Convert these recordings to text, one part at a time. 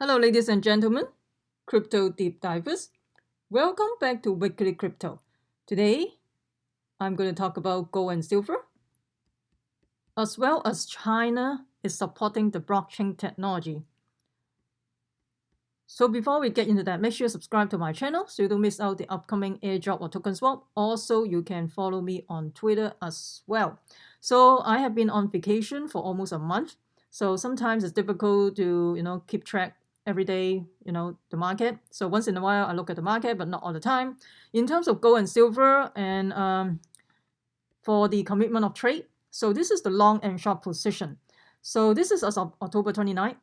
Hello, ladies and gentlemen, crypto deep divers. Welcome back to Weekly Crypto. Today, I'm going to talk about gold and silver, as well as China is supporting the blockchain technology. So before we get into that, make sure you subscribe to my channel so you don't miss out the upcoming airdrop or token swap. Also, you can follow me on Twitter as well. So I have been on vacation for almost a month. So sometimes it's difficult to keep track every day, the market. So once in a while, I look at the market, but not all the time. In terms of gold and silver and for the commitment of trade, so this is the long and short position. So this is as of October 29th.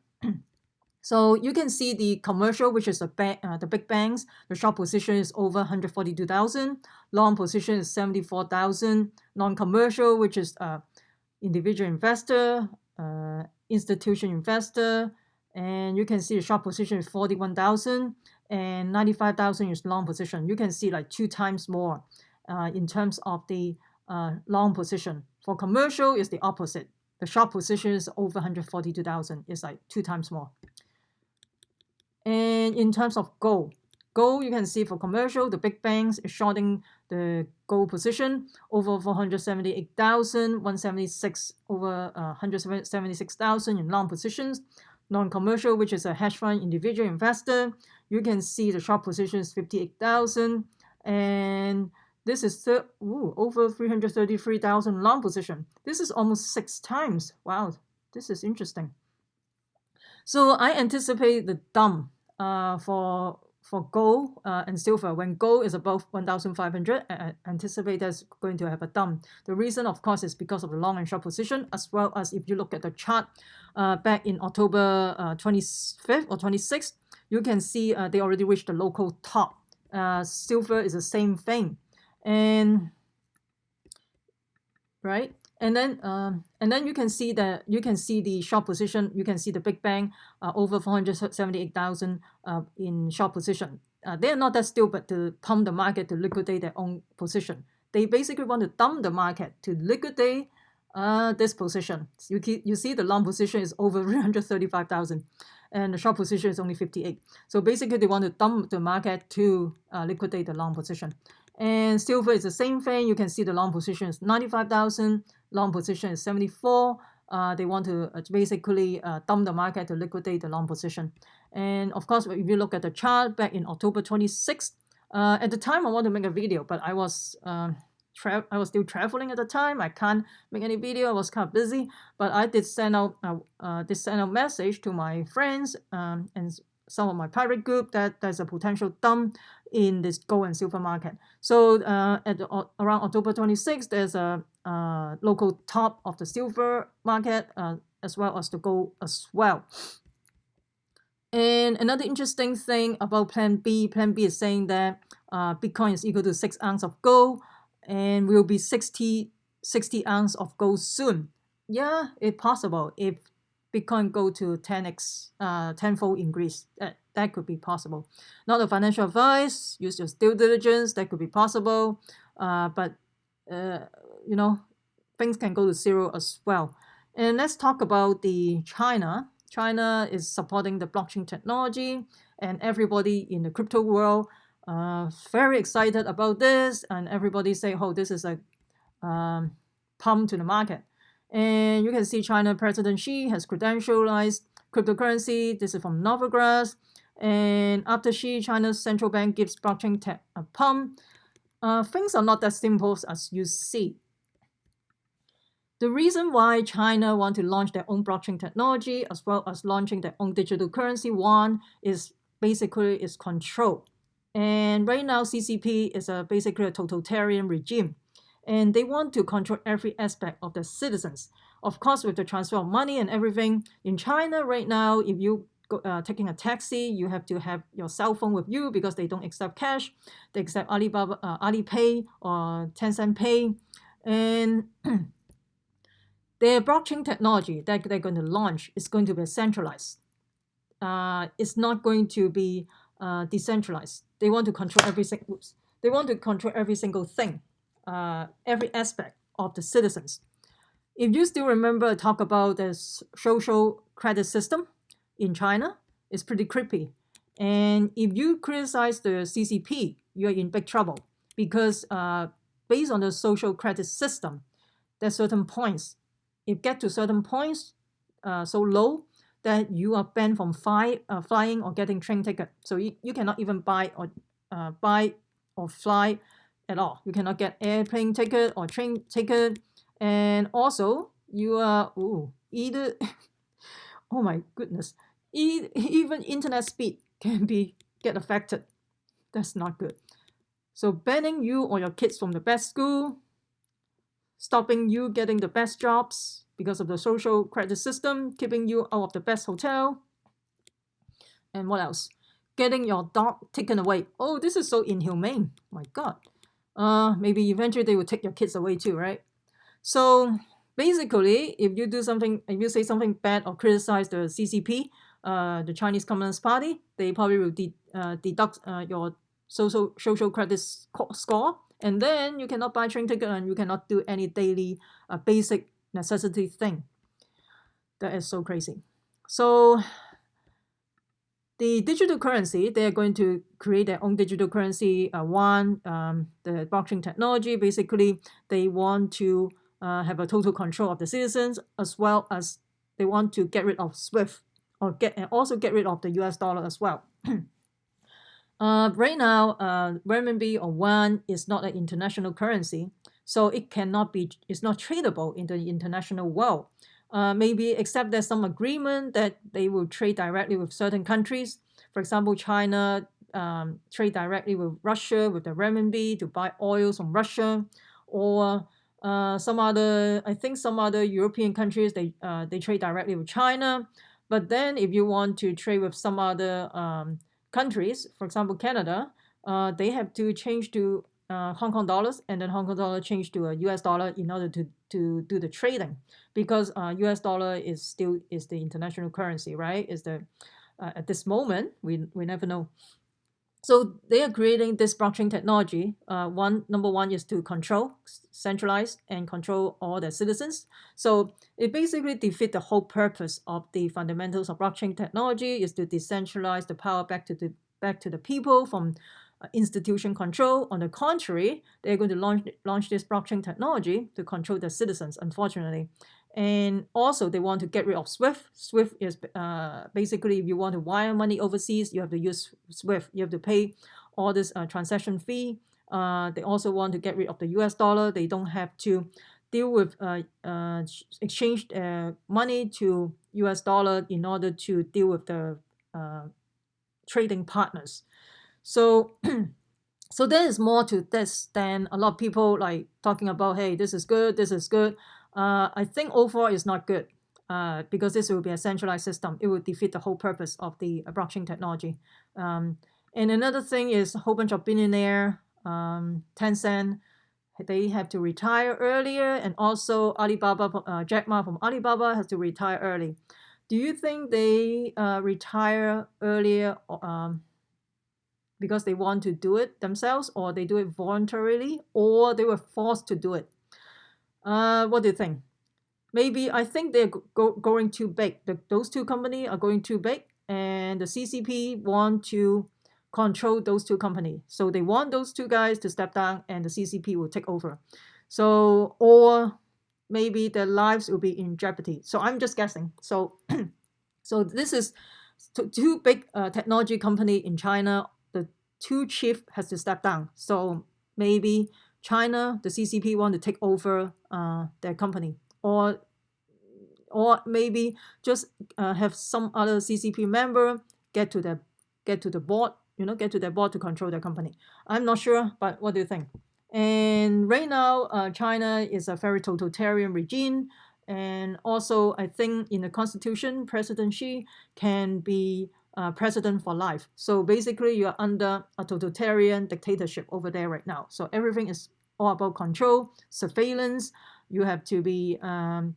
So you can see the commercial, which is the big banks. The short position is over 142,000. Long position is 74,000. Non-commercial, which is individual investor, institution investor, and you can see the short position is 41,000 and 95,000 is long position. You can see like 2 times more in terms of the long position. For commercial, it's the opposite. The short position is over 142,000. It's like 2 times more. And in terms of gold, you can see for commercial, the big banks is shorting the gold position over 478,000, 176 over 176,000 in long positions. Non-commercial, which is a hedge fund individual investor, you can see the short position is 58,000, and this is over 333,000 long position. This is almost 6 times. Wow, this is interesting. So I anticipate the dump for gold and silver. When gold is above 1,500, I anticipate that's going to have a dump. The reason, of course, is because of the long and short position, as well as if you look at the chart back in October 25th or 26th, you can see they already reached the local top. Silver is the same thing, and right. And then you can see the short position. You can see the big bang over 478,000 in short position. They are not that stupid to pump the market to liquidate their own position. They basically want to dump the market to liquidate this position. You see the long position is over 335,000 and the short position is only 58. So basically they want to dump the market to liquidate the long position. And silver is the same thing. You can see the long position is 95,000, long position is 74. They want to basically dump the market to liquidate the long position. And of course, if you look at the chart back in October 26th, at the time I want to make a video, but I was still traveling at the time. I can't make any video. I was kind of busy, but I did send out message to my friends and some of my private group that there's a potential dump in this gold and silver market. So around October 26th, there's a local top of the silver market as well as the gold as well. And another interesting thing about Plan B is saying that Bitcoin is equal to 6 ounces of gold and will be 60 ounces of gold soon. Yeah, it's possible. If Bitcoin go to 10x, tenfold increase, that could be possible. Not a financial advice. Use your due diligence. That could be possible. But things can go to zero as well. And let's talk about the China. China is supporting the blockchain technology, and everybody in the crypto world very excited about this. And everybody say, "Oh, this is a pump to the market." And you can see China President Xi has credentialized cryptocurrency. This is from Novogratz. And after Xi, China's central bank gives blockchain tech a pump. Things are not that simple as you see. The reason why China want to launch their own blockchain technology as well as launching their own digital currency yuan is basically is control. And right now, CCP is basically a totalitarian regime. And they want to control every aspect of the citizens. Of course, with the transfer of money and everything, in China right now, if you go taking a taxi, you have to have your cell phone with you because they don't accept cash. They accept Alipay or Tencent Pay. And their blockchain technology that they're going to launch is going to be centralized. It's not going to be decentralized. They want to control every single thing. Every aspect of the citizens. If you still remember, talk about the social credit system in China, It's pretty creepy. And if you criticize the CCP, you're in big trouble because based on the social credit system, there's certain points. If get to certain points so low that you are banned from flying or getting train ticket. So you cannot even buy or fly at all. You cannot get airplane ticket or train ticket. And also you are either oh my goodness, even internet speed can get affected. That's not good. So banning you or your kids from the best school, stopping you getting the best jobs because of the social credit system, keeping you out of the best hotel. And what else? Getting your dog taken away. Oh, this is so inhumane. My God. Maybe eventually they will take your kids away too, right? So basically, if you say something bad or criticize the CCP, the Chinese Communist Party, they probably will deduct your social credit score, and then you cannot buy train ticket and you cannot do any daily basic necessity thing. That is so crazy. So the digital currency, they are going to create their own digital currency. The blockchain technology, basically, they want to have a total control of the citizens, as well as they want to get rid of SWIFT and also get rid of the US dollar as well. Right now, renminbi or yuan is not an international currency, so it's not tradable in the international world. Maybe except there's some agreement that they will trade directly with certain countries. For example, China trade directly with Russia with the renminbi to buy oils from Russia, or some other European countries, they trade directly with China. But then if you want to trade with some other countries, for example, Canada, they have to change to Hong Kong dollars, and then Hong Kong dollar change to a US dollar in order to do the trading, because US dollar is the international currency, right? Is the at this moment we never know. So they are creating this blockchain technology. Number one is to centralize and control all their citizens. So it basically defeats the whole purpose of the fundamentals of blockchain technology, is to decentralize the power back to the people from institution control. On the contrary, they're going to launch this blockchain technology to control the citizens, unfortunately. And also they want to get rid of SWIFT. SWIFT is basically, if you want to wire money overseas, you have to use SWIFT. You have to pay all this transaction fee. They also want to get rid of the US dollar. They don't have to deal with exchange money to US dollar in order to deal with the trading partners. So so there is more to this than a lot of people like talking about, hey, this is good, this is good. I think overall it's not good because this will be a centralized system. It will defeat the whole purpose of the blockchain technology. And another thing is a whole bunch of billionaire, Tencent, they have to retire earlier, and also Alibaba, Jack Ma from Alibaba has to retire early. Do you think they retire earlier because they want to do it themselves, or they do it voluntarily, or they were forced to do it? What do you think? Maybe I think they're going too big. Those two companies are going too big, and the CCP want to control those two companies. So they want those two guys to step down, and the CCP will take over. So, or maybe their lives will be in jeopardy. So I'm just guessing. So, so this is two big technology company in China. The two chief has to step down. So maybe China, the CCP want to take over their company, or maybe just have some other CCP member get to the board, get to their board to control their company. I'm not sure, but what do you think? And right now, China is a very totalitarian regime, and also I think in the constitution, President Xi can be president for life. So basically, you are under a totalitarian dictatorship over there right now. So everything is all about control, surveillance. You have to be a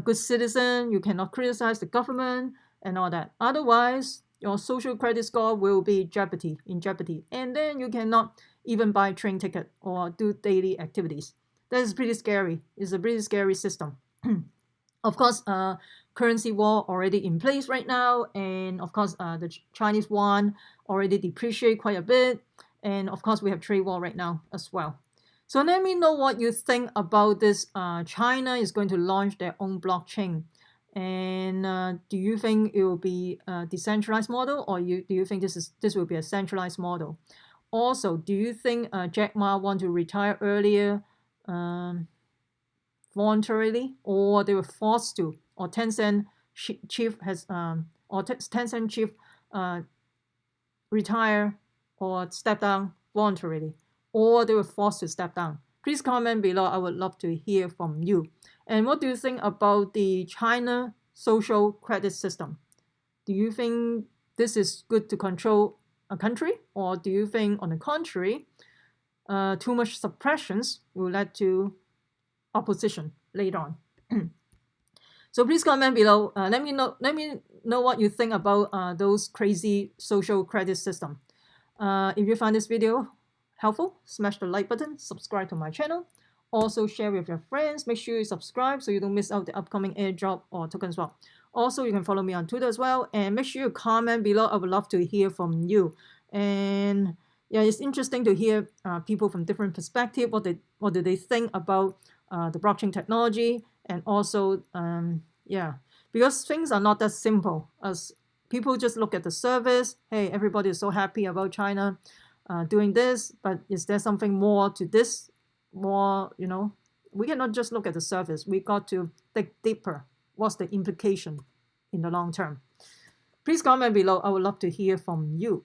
good citizen. You cannot criticize the government and all that. Otherwise, your social credit score will be in jeopardy, and then you cannot even buy train ticket or do daily activities. That is pretty scary. It's a pretty scary system. Of course, currency war already in place right now, and of course the Chinese yuan already depreciate quite a bit, and of course we have trade war right now as well. So let me know what you think about this. China is going to launch their own blockchain, and do you think it will be a decentralized model, or do you think this will be a centralized model? Also, do you think Jack Ma want to retire earlier voluntarily, or they were forced to, or Tencent chief has or Tencent chief retire or step down voluntarily, or they were forced to step down? Please comment below. I would love to hear from you. And what do you think about the China social credit system? Do you think this is good to control a country, or do you think, on the contrary, too much suppressions will lead to opposition later on? So please comment below. Let me know what you think about those crazy social credit system. If you found this video helpful, smash the like button, subscribe to my channel. Also share with your friends. Make sure you subscribe so you don't miss out the upcoming airdrop or token swap. Also, you can follow me on Twitter as well, and make sure you comment below. I would love to hear from you. And yeah, it's interesting to hear people from different perspectives. What do they think about the blockchain technology? And also, yeah, because things are not that simple as people just look at the service. Hey, everybody is so happy about China doing this, but is there something more to this? More, we cannot just look at the surface. We got to dig deeper. What's the implication in the long term? Please comment below. I would love to hear from you.